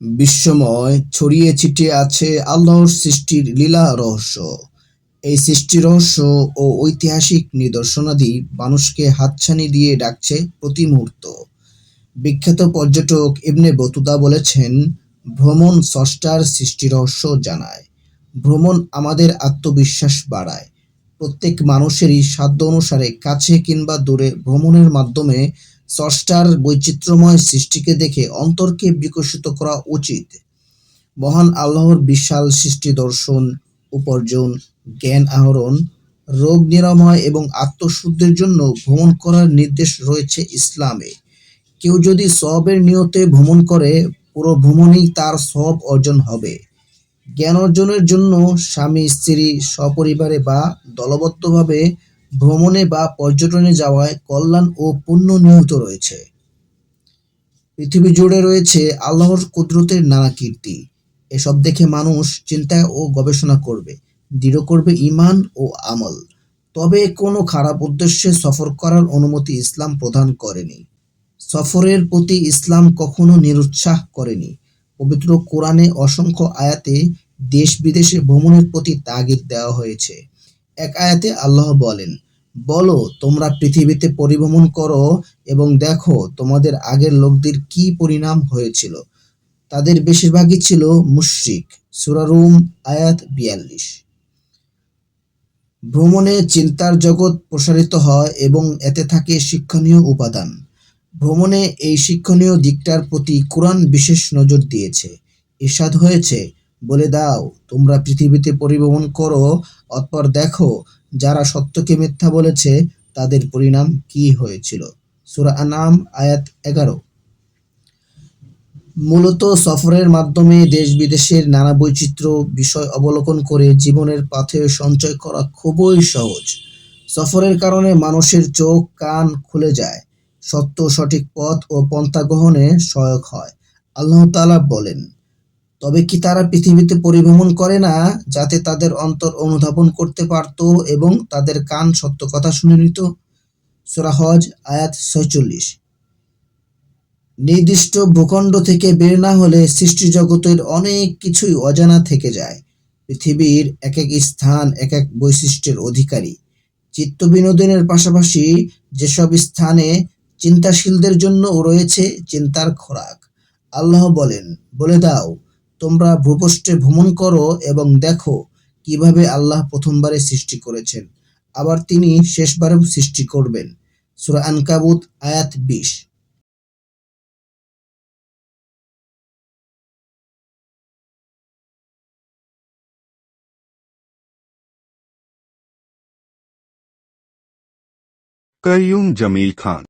বিশ্বময় ছড়িয়ে ছিটিয়ে আছে আল্লাহর সৃষ্টির লীলা রহস্য। এই সৃষ্টি রহস্য ও ঐতিহাসিক নিদর্শনাদি মানুষকে হাতছানি দিয়ে ডাকছে প্রতি মুহূর্ত। বিখ্যাত পর্যটক ইবনে বতুতা বলেছেন, ভ্রমণ স্রষ্টার সৃষ্টি রহস্য জানায়। ভ্রমণ আমাদের আত্মবিশ্বাস বাড়ায়। প্রত্যেক মানুষেরই সাধ্য অনুসারে কাছে কিংবা দূরে ভ্রমণের মাধ্যমে স্রষ্টার বৈচিত্র্যময় সৃষ্টিকে দেখে অন্তরকে বিকশিত করা উচিত। মহান আল্লাহর বিশাল সৃষ্টি দর্শন, উপার্জন, জ্ঞান আহরণ, রোগ নিরাময় এবং আত্মশুদ্ধির জন্য ভ্রমণ করার নির্দেশ রয়েছে ইসলামে। কেউ যদি সওয়াবের নিয়তে ভ্রমণ করে, পুরো ভ্রমণেই তার সওয়াব অর্জন হবে। জ্ঞান অর্জনের জন্য স্বামী স্ত্রী সপরিবারে বা দলবদ্ধভাবে ভ্রমণে বা পর্যটনে যাওয়ায় কল্যাণ ও পুণ্য নিহিত রয়েছে। পৃথিবী জুড়ে রয়েছে আল্লাহর কুদরতের নানা কীর্তি। এসব দেখে মানুষ চিন্তা ও গবেষণা করবে, দৃঢ় করবে ঈমান ও আমল। তবে কোনো খারাপ উদ্দেশ্যে সফর করার অনুমতি ইসলাম প্রদান করেনি। সফরের প্রতি ইসলাম কখনো নিরুৎসাহ করেনি। পবিত্র কোরআনে অসংখ্য আয়াতে দেশ-বিদেশে ভ্রমণের প্রতি তাগিদ দেওয়া হয়েছে। এক আয়াতে আল্লাহ বলেন, বলো তোমরা পৃথিবীতে পরিভ্রমণ করো এবং দেখো তোমাদের আগের লোকদের কি পরিণাম হয়েছিল। তাদের বেশিরভাগই ছিল মুশরিক। সূরা রুম আয়াত ৪২। ভ্রমণে চিন্তার জগৎ প্রসারিত হয় এবং এতে থাকে শিক্ষণীয় উপাদান। ভ্রমণে এই শিক্ষণীয় দিকটার প্রতি কুরআন বিশেষ নজর দিয়েছে। ইরশাদ হয়েছে, বলে দাও তোমরা পৃথিবীতে পরিভ্রমণ করো, অতঃপর দেখো যারা সত্যকে মিথ্যা বলেছে তাদের পরিণাম কি হয়েছিল। সূরা আনআম আয়াত ১১। মূলত সফরের মাধ্যমে দেশ-বিদেশের নানা বৈচিত্র্য বিষয় অবলোকন করে জীবনের পাথেয় সঞ্চয় করা খুবই সহজ। সফরের কারণে মানুষের চোখ কান খুলে যায়, সত্য সঠিক পথ ও পন্থা গ্রহণে সহায়ক হয়। আল্লাহ তাআলা বলেন, তবে কি তারা পৃথিবীতে পরিভ্রমণ করে না, যাতে তাদের অন্তর অনুধাবন করতে পারত এবং তাদের কান সত্য কথা শুনে নিত। সূরা হজ আয়াত ৪৬। নির্দিষ্ট ভূখণ্ড থেকে বের না হলে সৃষ্টিজগতের অনেক কিছুই অজানা থেকে যায়। পৃথিবীর এক এক স্থান এক এক বৈশিষ্ট্যের অধিকারী। চিত্ত বিনোদনের পাশাপাশি যেসব স্থানে চিন্তাশীলদের জন্য রয়েছে চিন্তার খোরাক। আল্লাহ বলেন, বলে দাও তোমরা ভূপৃষ্ঠে ভ্রমণ করো এবং দেখো কিভাবে আল্লাহ প্রথমবারে সৃষ্টি করেছেন, আবার তিনি শেষবারেও সৃষ্টি করবেন। সূরা আনকাবুত আয়াত ২০। कय्यूम जमील खान।